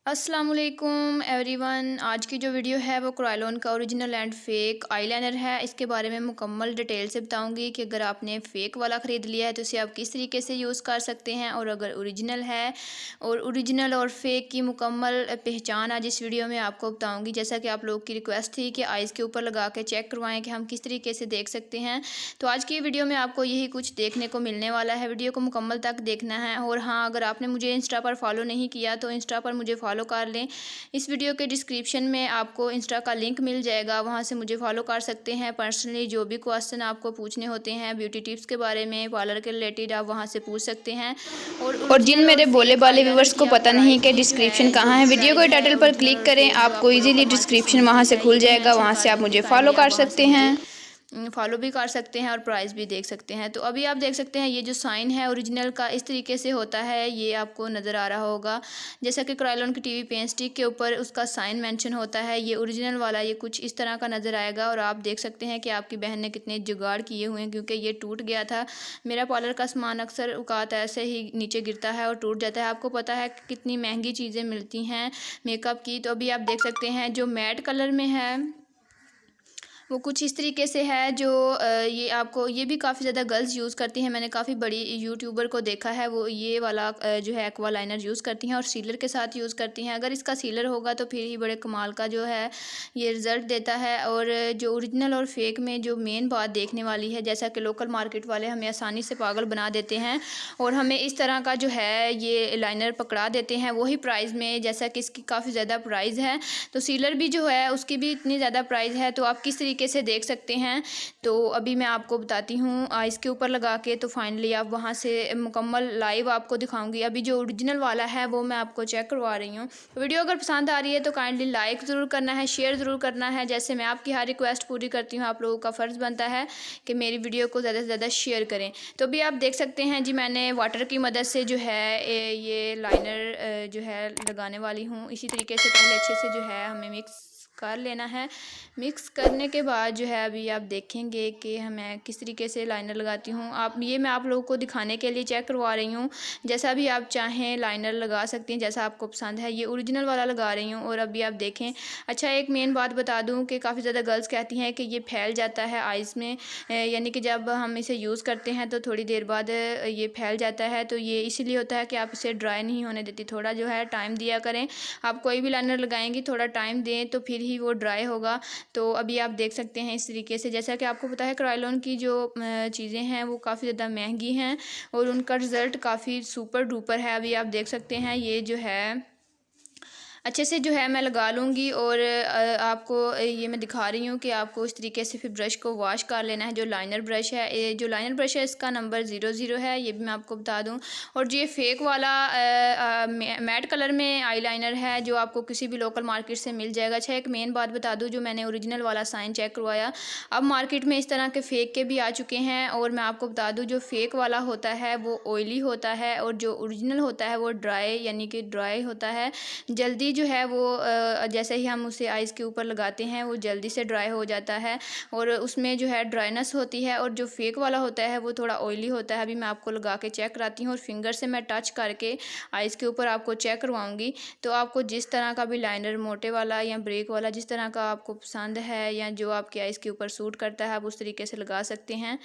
अस्सलाम वालेकुम एवरीवन। आज की जो वीडियो है वो क्रायोलन का ओरिजिनल एंड फेक आईलाइनर है। इसके बारे में मुकम्मल डिटेल से बताऊंगी कि अगर आपने फ़ेक वाला ख़रीद लिया है तो इसे आप किस तरीके से यूज़ कर सकते हैं, और अगर ओरिजिनल है और ओरिजिनल और फेक की मुकम्मल पहचान आज इस वीडियो में आपको बताऊंगी। जैसा कि आप लोग की रिक्वेस्ट थी कि आइज़ के ऊपर लगा के चेक करवाएँ कि हम किस तरीके से देख सकते हैं, तो आज की वीडियो में आपको यही कुछ देखने को मिलने वाला है। वीडियो को मुकम्मल तक देखना है। और हाँ, अगर आपने मुझे इंस्टा पर फॉलो नहीं किया तो इंस्टा पर मुझे फॉलो कर लें। इस वीडियो के डिस्क्रिप्शन में आपको इंस्टा का लिंक मिल जाएगा, वहाँ से मुझे फॉलो कर सकते हैं। पर्सनली जो भी क्वेश्चन आपको पूछने होते हैं ब्यूटी टिप्स के बारे में, पार्लर के रिलेटेड, आप वहाँ से पूछ सकते हैं। और और जिन ओरिजिनल और मेरे बोले फेक वाले आईलाइनर व्यूवर्स की को आप पता नहीं प्राइस कि भी जो डिस्क्रिप्शन है, जो कहाँ है, भी वीडियो प्राइस को है टाइटल पर ओरिजिनल क्लिक और करें, फेक, जो आपको आपको इजीली लोकल मार्केट से डिस्क्रिप्शन वहाँ मिलती से है खुल ये भी जाएगा, मेंशन वहाँ कर से आप दूँगी। मुझे फॉलो काइंडली आप कर वहाँ से सकते मुझे हैं। फॉलो भी कर सकते हैं और प्राइस भी देख सकते हैं। तो अभी आप देख सकते हैं ये जो साइन है ओरिजिनल का इस तरीके से होता है, ये आपको नज़र आ रहा होगा। जैसा कि क्रायोलन की टीवी पेन स्टिक के ऊपर उसका साइन मेंशन होता है, ये ओरिजिनल वाला ये कुछ इस तरह का नज़र आएगा। और आप देख सकते हैं कि आपकी बहन ने कितने जुगाड़ किए हुए हैं, क्योंकि ये टूट गया था। मेरा पार्लर का सामान अक्सर औकात ऐसे ही नीचे गिरता है और टूट जाता है। आपको पता है कि कितनी महंगी चीज़ें मिलती हैं मेकअप की। तो अभी आप देख सकते हैं जो मैट कलर में है वो कुछ इस तरीके से है, जो ये आपको ये भी काफ़ी ज़्यादा गर्ल्स यूज़ करती हैं। मैंने काफ़ी बड़ी यूट्यूबर को देखा है, वो ये वाला जो है एक्वा लाइनर यूज़ करती हैं और सीलर के साथ यूज़ करती हैं। अगर इसका सीलर होगा तो फिर ही बड़े कमाल का जो है ये रिज़ल्ट देता है। और जो ओरिजिनल और फेक में जो मेन बात देखने वाली है, जैसा कि लोकल मार्केट वाले हमें आसानी से पागल बना देते हैं और हमें इस तरह का जो है ये लाइनर पकड़ा देते हैं वही प्राइस में, जैसा कि इसकी काफ़ी ज़्यादा प्राइस है। तो सीलर भी जो है उसकी भी इतनी ज़्यादा प्राइस है, तो आप किस तरीके से देख सकते हैं। तो अभी मैं आपको बताती हूँ आइज़ के ऊपर लगा के, तो फाइनली आप वहाँ से मुकम्मल लाइव आपको दिखाऊंगी। अभी जो ओरिजिनल वाला है वो मैं आपको चेक करवा रही हूँ। वीडियो अगर पसंद आ रही है तो काइंडली लाइक ज़रूर करना है, शेयर ज़रूर करना है। जैसे मैं आपकी हर रिक्वेस्ट पूरी करती हूँ, आप लोगों का फ़र्ज़ बनता है कि मेरी वीडियो को ज़्यादा से ज़्यादा शेयर करें। तो अभी आप देख सकते हैं जी, मैंने वाटर की मदद से जो है ये लाइनर जो है लगाने वाली हूँ। इसी तरीके से पहले अच्छे से जो है हमें मिक्स कर लेना है। मिक्स करने के बाद जो है अभी आप देखेंगे कि मैं किस तरीके से लाइनर लगाती हूँ। मैं आप लोगों को दिखाने के लिए चेक करवा रही हूँ। जैसा भी आप चाहें लाइनर लगा सकती हैं, जैसा आपको पसंद है। ये ओरिजिनल वाला लगा रही हूँ और अभी आप देखें। अच्छा, एक मेन बात बता दूँ कि काफ़ी ज़्यादा गर्ल्स कहती हैं कि ये फैल जाता है आइज़ में, यानी कि जब हम इसे यूज़ करते हैं तो थोड़ी देर बाद ये फैल जाता है। तो ये इसीलिए होता है कि आप इसे ड्राई नहीं होने देती, थोड़ा जो है टाइम दिया करें। आप कोई भी लाइनर लगाएंगी थोड़ा टाइम दें तो फिर ही वो ड्राई होगा। तो अभी आप देख सकते हैं इस तरीके से, जैसा कि आपको पता है क्रायोलन की जो चीज़ें हैं वो काफ़ी ज़्यादा महंगी हैं और उनका रिज़ल्ट काफ़ी सुपर डुपर है। अभी आप देख सकते हैं ये जो है अच्छे से जो है मैं लगा लूँगी। और आपको ये मैं दिखा रही हूँ कि आपको इस तरीके से फिर ब्रश को वॉश कर लेना है। जो लाइनर ब्रश है, ये जो लाइनर ब्रश है इसका नंबर 00 है, ये भी मैं आपको बता दूँ। और जो ये फेक वाला मैट कलर में आईलाइनर है जो आपको किसी भी लोकल मार्केट से मिल जाएगा। अच्छा, एक मेन बात बता दूँ, जो मैंने ओरिजिनल वाला साइन चेक करवाया, अब मार्केट में इस तरह के फ़ेक के भी आ चुके हैं। और मैं आपको बता दूँ जो फ़ेक वाला होता है वो ऑयली होता है और जो ओरिजिनल होता है वो ड्राई, यानी कि ड्राई होता है। जल्दी जो है वो जैसे ही हम उसे आइज़ के ऊपर लगाते हैं वो जल्दी से ड्राई हो जाता है और उसमें जो है ड्राइनेस होती है। और जो फेक वाला होता है वो थोड़ा ऑयली होता है। अभी मैं आपको लगा के चेक कराती हूँ और फिंगर से मैं टच करके आइज़ के ऊपर आपको चेक करवाऊँगी। तो आपको जिस तरह का भी लाइनर, मोटे वाला या ब्रेक वाला, जिस तरह का आपको पसंद है या जो आपके आइज़ के ऊपर सूट करता है, आप उस तरीके से लगा सकते हैं।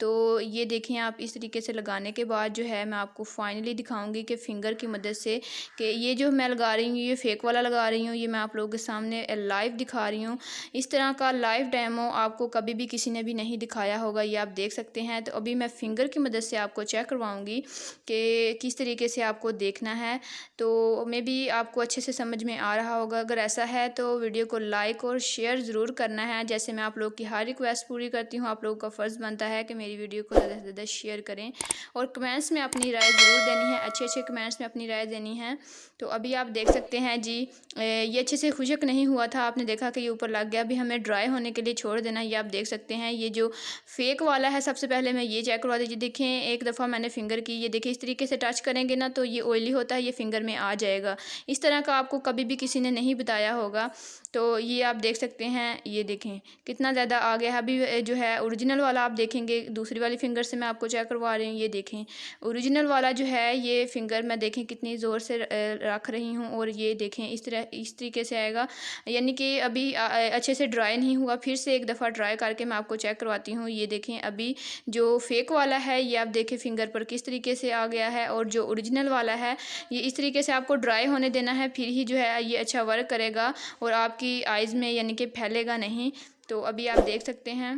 तो ये देखें, आप इस तरीके से लगाने के बाद जो है मैं आपको फाइनली दिखाऊंगी कि फिंगर की मदद से कि ये जो मैं लगा रही हूँ ये फेक वाला लगा रही हूँ, ये मैं आप लोगों के सामने लाइव दिखा रही हूँ। इस तरह का लाइव डेमो आपको कभी भी किसी ने भी नहीं दिखाया होगा, ये आप देख सकते हैं। तो अभी मैं फिंगर की मदद से आपको चेक करवाऊँगी कि किस तरीके से आपको देखना है। तो मे बी आपको अच्छे से समझ में आ रहा होगा। अगर ऐसा है तो वीडियो को लाइक और शेयर ज़रूर करना है। जैसे मैं आप लोग की हर रिक्वेस्ट पूरी करती हूँ, आप लोगों का फ़र्ज़ बनता है कि मेरी वीडियो को ज़्यादा से ज़्यादा शेयर करें और कमेंट्स में अपनी राय ज़रूर देनी है, अच्छे अच्छे कमेंट्स में अपनी राय देनी है। तो अभी आप देख सकते हैं जी, ये अच्छे से खुशक नहीं हुआ था, आपने देखा कि ये ऊपर लग गया। अभी हमें ड्राई होने के लिए छोड़ देना। ये आप देख सकते हैं ये जो फेक वाला है, सबसे पहले मैं ये चेक करवा दीजिए। देखें, एक दफ़ा मैंने फिंगर की, ये देखिए इस तरीके से टच करेंगे ना तो ये ऑयली होता है, ये फिंगर में आ जाएगा। इस तरह का आपको कभी भी किसी ने नहीं बताया होगा। तो ये आप देख सकते हैं, ये देखें कितना ज़्यादा आ गया है। अभी जो है ओरिजिनल वाला आप देखेंगे, दूसरी वाली फिंगर से मैं आपको चेक करवा रही हूँ। ये देखें ओरिजिनल वाला जो है ये फिंगर मैं देखें कितनी ज़ोर से रख रही हूँ और ये देखें देखें इस तरीके से आएगा, यानी कि अभी अच्छे से ड्राई नहीं हुआ। फिर से एक दफ़ा ड्राई करके मैं आपको चेक करवाती हूँ। ये देखें अभी जो फेक वाला है ये आप देखें फिंगर पर किस तरीके से आ गया है, और जो ओरिजिनल वाला है ये इस तरीके से आपको ड्राई होने देना है, फिर ही जो है ये अच्छा वर्क करेगा और आपकी आइज़ में यानी कि फैलेगा नहीं। तो अभी आप देख सकते हैं।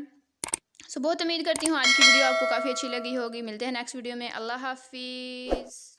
बहुत उम्मीद करती हूँ आज की वीडियो आपको काफ़ी अच्छी लगी होगी। मिलते हैं नेक्स्ट वीडियो में। अल्लाह हाफिज़।